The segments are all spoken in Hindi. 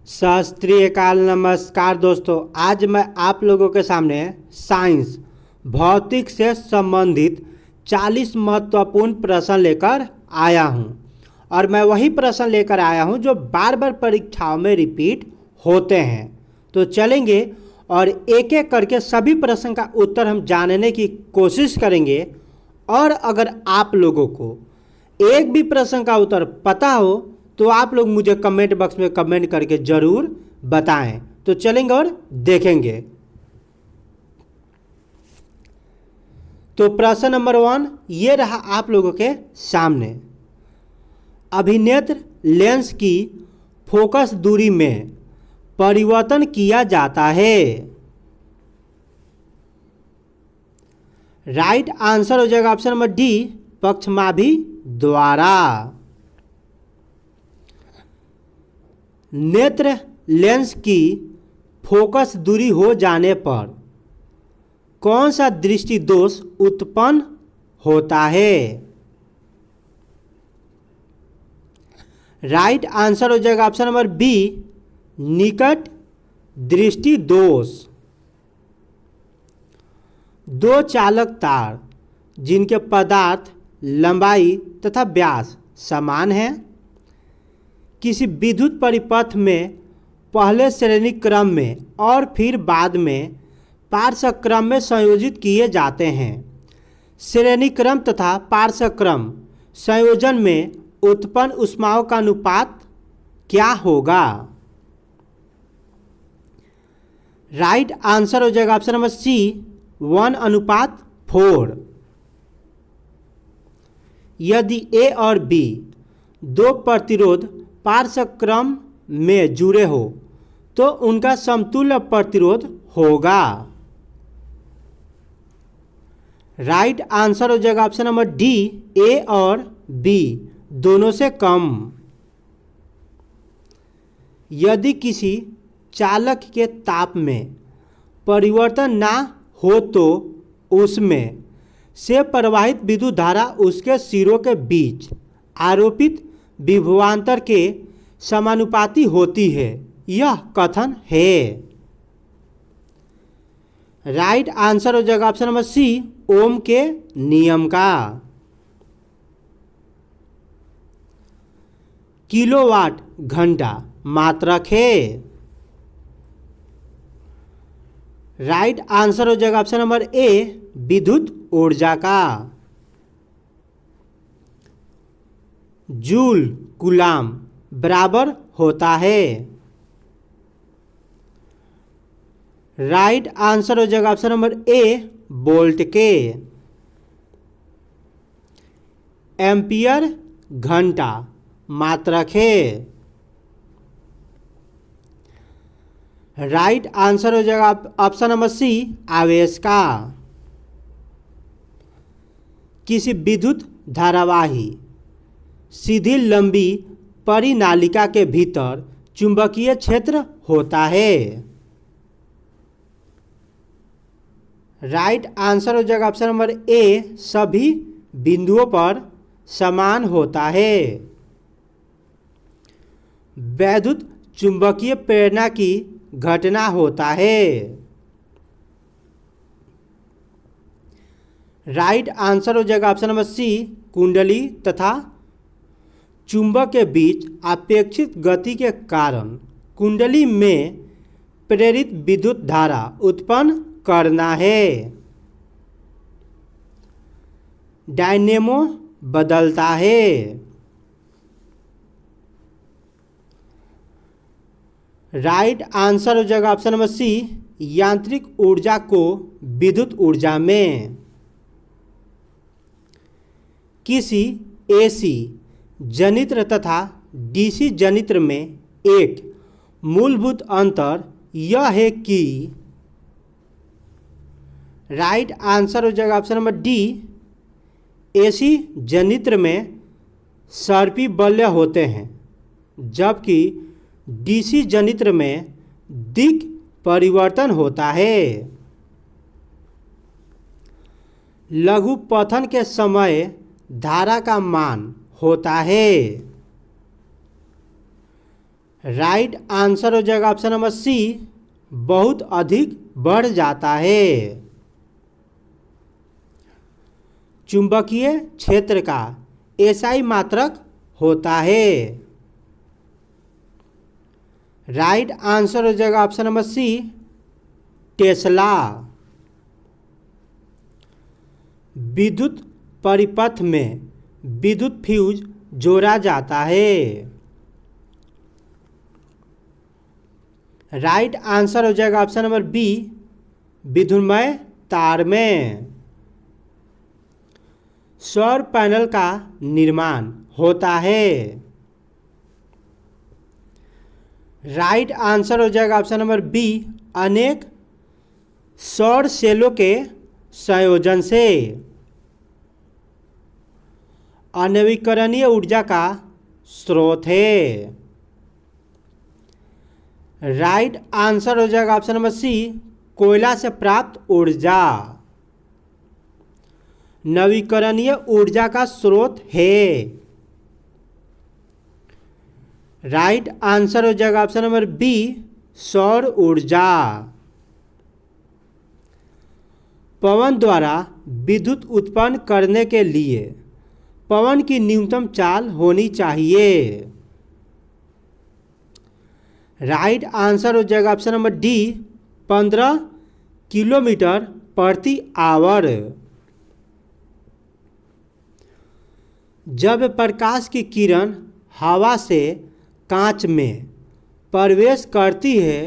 शास्त्रीय काल नमस्कार दोस्तों। आज मैं आप लोगों के सामने साइंस भौतिक से संबंधित 40 महत्वपूर्ण प्रश्न लेकर आया हूं। और मैं वही प्रश्न लेकर आया हूं जो बार बार परीक्षाओं में रिपीट होते हैं। तो चलेंगे और एक एक करके सभी प्रश्न का उत्तर हम जानने की कोशिश करेंगे। और अगर आप लोगों को एक भी प्रश्न का उत्तर पता हो तो आप लोग मुझे कमेंट बॉक्स में कमेंट करके ज़रूर बताएं। तो चलेंगे और देखेंगे। तो प्रश्न नंबर 1 ये रहा आप लोगों के सामने। अभिनेत्र लेंस की फोकस दूरी में परिवर्तन किया जाता है। राइट आंसर हो जाएगा ऑप्शन नंबर डी, पक्षमाभि द्वारा। नेत्र लेंस की फोकस दूरी हो जाने पर कौन सा दृष्टि दोष उत्पन्न होता है। राइट आंसर हो जाएगा ऑप्शन नंबर बी, निकट दृष्टि दोष। दो चालक तार जिनके पदार्थ लंबाई तथा व्यास समान है किसी विद्युत परिपथ में पहले श्रेणी क्रम में और फिर बाद में पार्श्व क्रम में संयोजित किए जाते हैं। श्रेणी क्रम तथा पार्श्व क्रम संयोजन में उत्पन्न ऊष्माओं का अनुपात क्या होगा। राइट आंसर हो जाएगा ऑप्शन नंबर सी, 1:4। यदि ए और बी दो प्रतिरोध पार्श्व क्रम में जुड़े हो तो उनका समतुल्य प्रतिरोध होगा। राइट आंसर हो जाएगा ऑप्शन नंबर डी, ए और बी दोनों से कम। यदि किसी चालक के ताप में परिवर्तन ना हो तो उसमें से प्रवाहित विद्युत धारा उसके सिरों के बीच आरोपित विभवांतर के समानुपाती होती है, यह कथन है। राइट आंसर हो जाएगा ऑप्शन नंबर सी, ओम के नियम का। किलोवाट घंटा मात्रक है। राइट आंसर हो जाएगा ऑप्शन नंबर ए, विद्युत ऊर्जा का। जूल कूलाम बराबर होता है। राइट आंसर हो जाएगा ऑप्शन नंबर ए, वोल्ट के। एम्पियर घंटा मात्रक है। राइट आंसर हो जाएगा ऑप्शन नंबर सी, आवेश का। किसी विद्युत धारावाही सीधी लंबी परिनालिका के भीतर चुंबकीय क्षेत्र होता है। राइट आंसर हो जाएगा ऑप्शन नंबर ए, सभी बिंदुओं पर समान होता है। वैद्युत चुंबकीय प्रेरणा की घटना होता है। राइट आंसर हो जाएगा ऑप्शन नंबर सी, कुंडली तथा चुंबक के बीच अपेक्षित गति के कारण कुंडली में प्रेरित विद्युत धारा उत्पन्न करना है। डायनेमो बदलता है। राइट आंसर हो जाएगा ऑप्शन नंबर सी, यांत्रिक ऊर्जा को विद्युत ऊर्जा में। किसी एसी जनित्र तथा डीसी जनित्र में एक मूलभूत अंतर यह है कि। राइट आंसर हो जाएगा ऑप्शन नंबर डी, एसी जनित्र में सर्पी बल्य होते हैं जबकि डीसी जनित्र में दिक् परिवर्तन होता है। लघु पथन के समय धारा का मान होता है। राइट आंसर हो जाएगा ऑप्शन नंबर सी, बहुत अधिक बढ़ जाता है। चुंबकीय क्षेत्र का एसआई मात्रक होता है। राइट आंसर हो जाएगा ऑप्शन नंबर सी, टेस्ला। विद्युत परिपथ में विद्युत फ्यूज जोड़ा जाता है। राइट आंसर हो जाएगा ऑप्शन नंबर बी, विद्युन्मय तार में। सौर पैनल का निर्माण होता है। राइट आंसर हो जाएगा ऑप्शन नंबर बी, अनेक सौर सेलों के संयोजन से। अनवीकरणीय ऊर्जा का स्रोत है। राइट आंसर हो जाएगा ऑप्शन नंबर सी, कोयला से प्राप्त ऊर्जा नवीकरणीय ऊर्जा का स्रोत है। राइट आंसर हो जाएगा ऑप्शन नंबर बी, सौर ऊर्जा। पवन द्वारा विद्युत उत्पन्न करने के लिए पवन की न्यूनतम चाल होनी चाहिए। राइट आंसर हो जाएगा ऑप्शन नंबर डी, 15 किलोमीटर प्रति आवर। जब प्रकाश की किरण हवा से कांच में प्रवेश करती है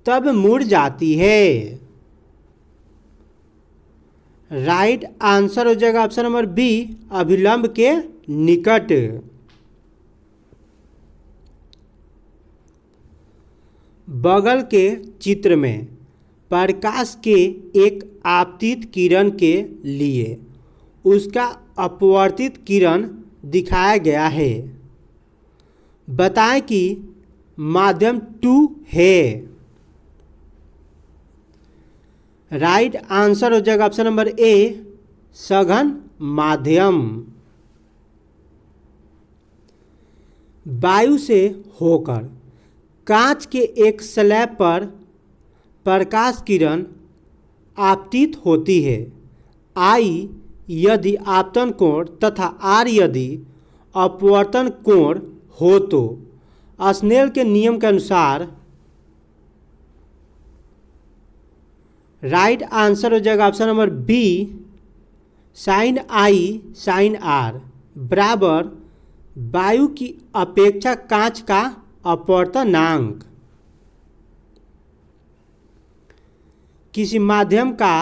तब मुड़ जाती है। राइट आंसर हो जाएगा ऑप्शन नंबर बी, अभिलंब के निकट। बगल के चित्र में प्रकाश के एक आपतित किरण के लिए उसका अपवर्तित किरण दिखाया गया है। बताएं कि माध्यम 2 है। राइट आंसर हो जाएगा ऑप्शन नंबर ए, सघन माध्यम। वायु से होकर कांच के एक स्लैब पर प्रकाश किरण आपतित होती है। आई यदि आपतन कोण तथा आर यदि अपवर्तन कोण हो तो स्नेल के नियम के अनुसार राइट आंसर हो जाएगा option number B, sine I sine R बराबर वायु की अपेक्षा कांच का अपवर्तनांक। किसी माध्यम का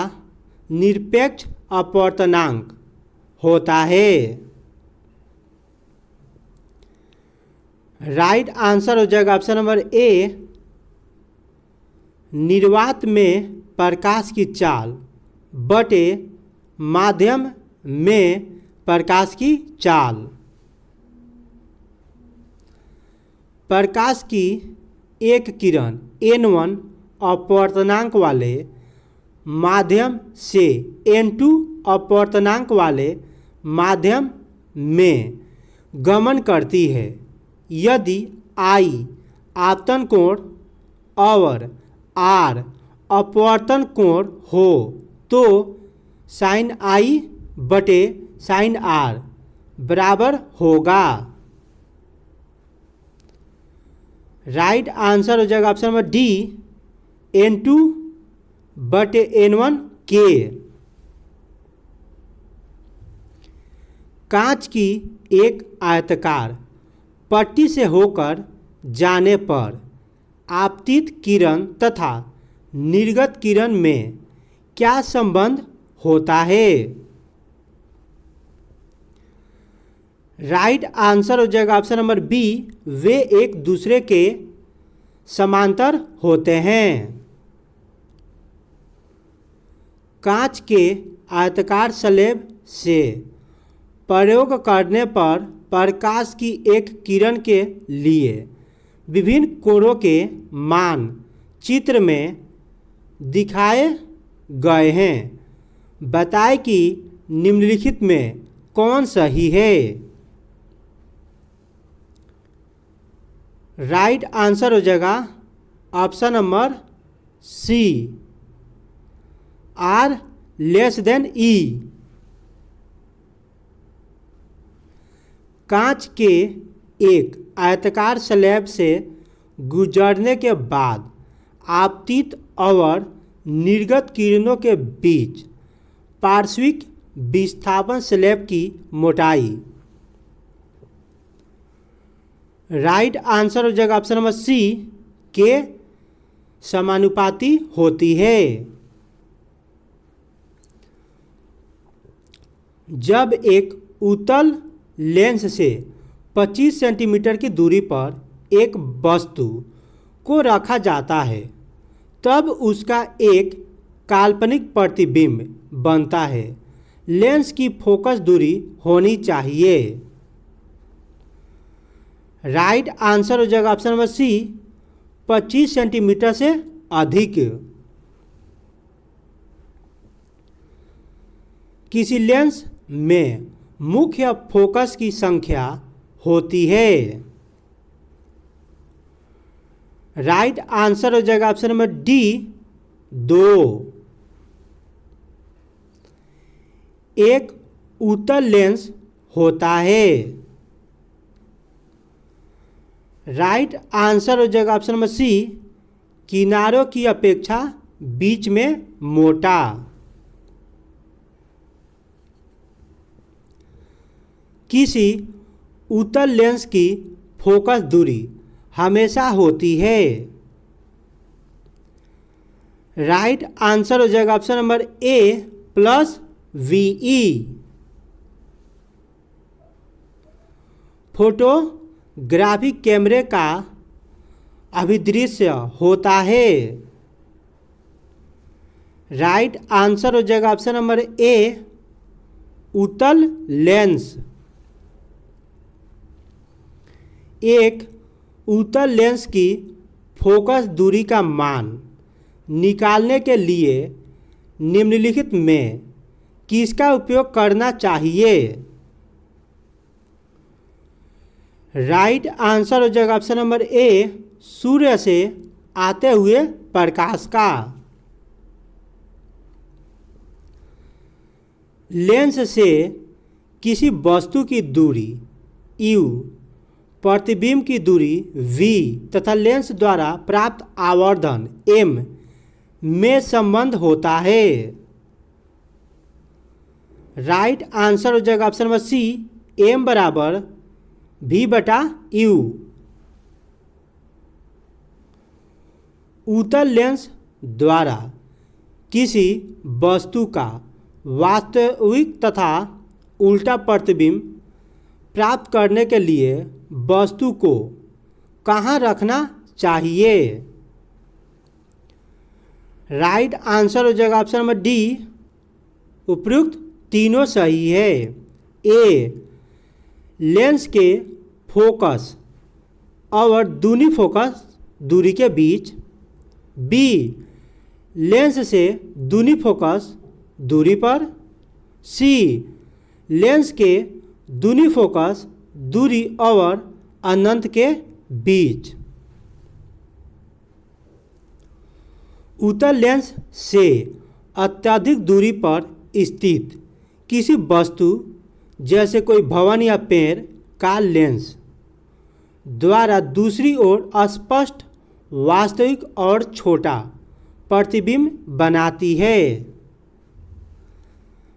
निरपेक्ष अपवर्तनांक होता है। राइट आंसर हो जाएगा ऑप्शन नंबर ए, निर्वात में प्रकाश की चाल बटे माध्यम में प्रकाश की चाल। प्रकाश की एक किरण n1 अपवर्तनांक वाले माध्यम से n2 अपवर्तनांक वाले माध्यम में गमन करती है। यदि I आपतन कोण और R अपवर्तन कोण हो तो साइन I बटे साइन R बराबर होगा। राइट आंसर हो जाएगा ऑप्शन नंबर डी, n2 बटे n1 के। कांच की एक आयताकार पट्टी से होकर जाने पर आपतित किरण तथा निर्गत किरण में क्या संबंध होता है? राइट आंसर हो जाएगा ऑप्शन नंबर बी, वे एक दूसरे के समांतर होते हैं। कांच के आयताकार स्लैब से प्रयोग करने पर प्रकाश की एक किरण के लिए विभिन्न कोणों के मान चित्र में दिखाए गए हैं। बताएं कि निम्नलिखित में कौन सही है। राइट आंसर हो जाएगा option number C, R less than E. कांच के एक आयताकार स्लैब से गुजरने के बाद आपतित और निर्गत किरणों के बीच पार्श्विक विस्थापन स्लैब की मोटाई। राइट आंसर हो जाएगा ऑप्शन नंबर सी, के समानुपाती होती है। जब एक उत्तल लेंस से 25 सेंटीमीटर की दूरी पर एक वस्तु को रखा जाता है तब उसका एक काल्पनिक प्रतिबिंब बनता है। लेंस की फोकस दूरी होनी चाहिए। राइट आंसर हो जाएगा ऑप्शन नंबर सी, 25 सेंटीमीटर से अधिक। किसी लेंस में मुख्य फोकस की संख्या होती है। राइट आंसर हो जाएगा ऑप्शन नंबर डी, 2। एक उत्तल लेंस होता है। राइट आंसर हो जाएगा ऑप्शन नंबर सी, किनारों की अपेक्षा बीच में मोटा। किसी उत्तल लेंस की फोकस दूरी हमेशा होती है। राइट आंसर हो जाएगा option number A, plus VE. Photographic कैमरे का अभिदृश्य होता है। राइट आंसर हो जाएगा ऑप्शन नंबर ए, उत्तल लेंस। एक उत्तल लेंस की फोकस दूरी का मान निकालने के लिए निम्नलिखित में किसका उपयोग करना चाहिए? राइट आंसर हो जाएगा ऑप्शन नंबर ए, सूर्य से आते हुए प्रकाश का। लेंस से किसी वस्तु की दूरी u, प्रतिबिंब की दूरी v तथा लेंस द्वारा प्राप्त आवर्धन m में संबंध होता है। राइट आंसर हो जाएगा ऑप्शन नंबर सी, m बराबर v बटा u। उत्तल लेंस द्वारा किसी वस्तु का वास्तविक तथा उल्टा प्रतिबिंब प्राप्त करने के लिए वस्तु को कहाँ रखना चाहिए? राइट आंसर हो जाएगा ऑप्शन नंबर डी, उपयुक्त तीनों सही है। ए, लेंस के फोकस और दूनी फोकस दूरी के बीच। बी, लेंस से दूनी फोकस दूरी पर। सी, लेंस के दूनी फोकस दूरी और अनंत के बीच। उत्तल लेंस से अत्यधिक दूरी पर स्थित किसी वस्तु जैसे कोई भवन या पेड़ का लेंस द्वारा दूसरी ओर स्पष्ट, वास्तविक और छोटा प्रतिबिंब बनाती है।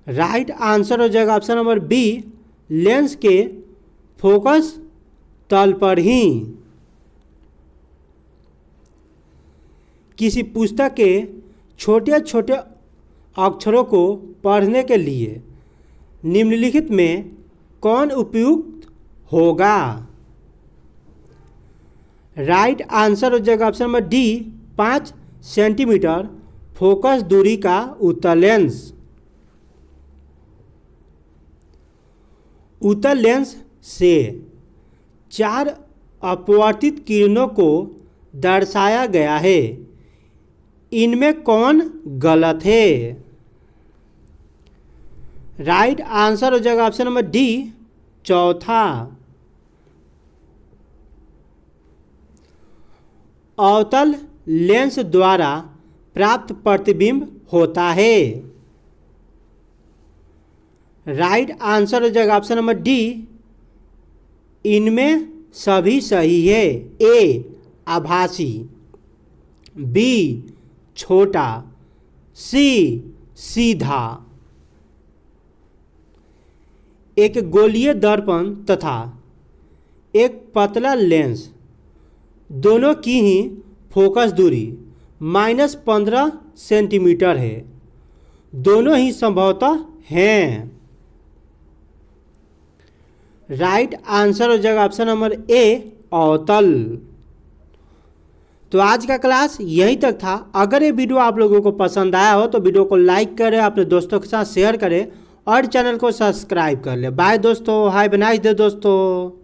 राइट आंसर हो जाएगा ऑप्शन नंबर बी, लेंस के फोकस तल पर ही। किसी पुस्तक के छोटे छोटे अक्षरों को पढ़ने के लिए निम्नलिखित में कौन उपयुक्त होगा? राइट आंसर हो जाएगा option number D, 5 centimetre focus दूरी का उत्तल लेंस। उत्तल लेंस से 4 अपवर्तित किरणों को दर्शाया गया है। इनमें कौन गलत है? राइट आंसर हो जाएगा ऑप्शन नंबर डी, चौथा। अवतल लेंस द्वारा प्राप्त प्रतिबिंब होता है। राइट आंसर हो जाएगा ऑप्शन नंबर डी, इनमें सभी सही है। ए आभासी, बी छोटा, सी सीधा। एक गोलीय दर्पण तथा एक पतला लेंस दोनों की ही फोकस दूरी -15 सेंटीमीटर है। दोनों ही संभवतः हैं। राइट आंसर हो जाएगा ऑप्शन नंबर ए अवतल। तो आज का क्लास यहीं तक था। अगर ये वीडियो आप लोगों को पसंद आया हो तो वीडियो को लाइक करें, अपने दोस्तों के साथ शेयर करें और चैनल को सब्सक्राइब कर ले। बाय दोस्तों, हाय बनाइस दे दोस्तों।